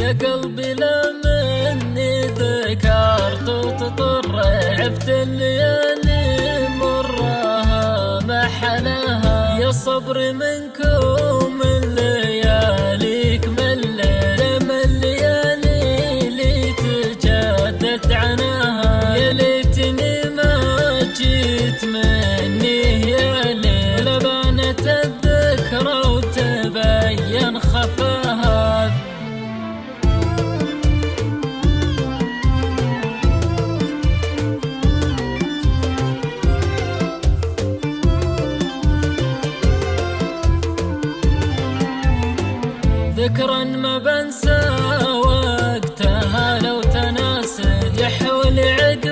يا قلبي لا مني ذكرت وتطر، عفت الليالي مرها ما حلاها، يا صبر منكم اللياليك مليت، من الليالي اللي تجدد عناها، يا ليتني ما جيت مني يا ليل، لبانت الذكرى وتبين خفاها. ذكرا ما بنسى وقتها لو تناسد، يحول عقل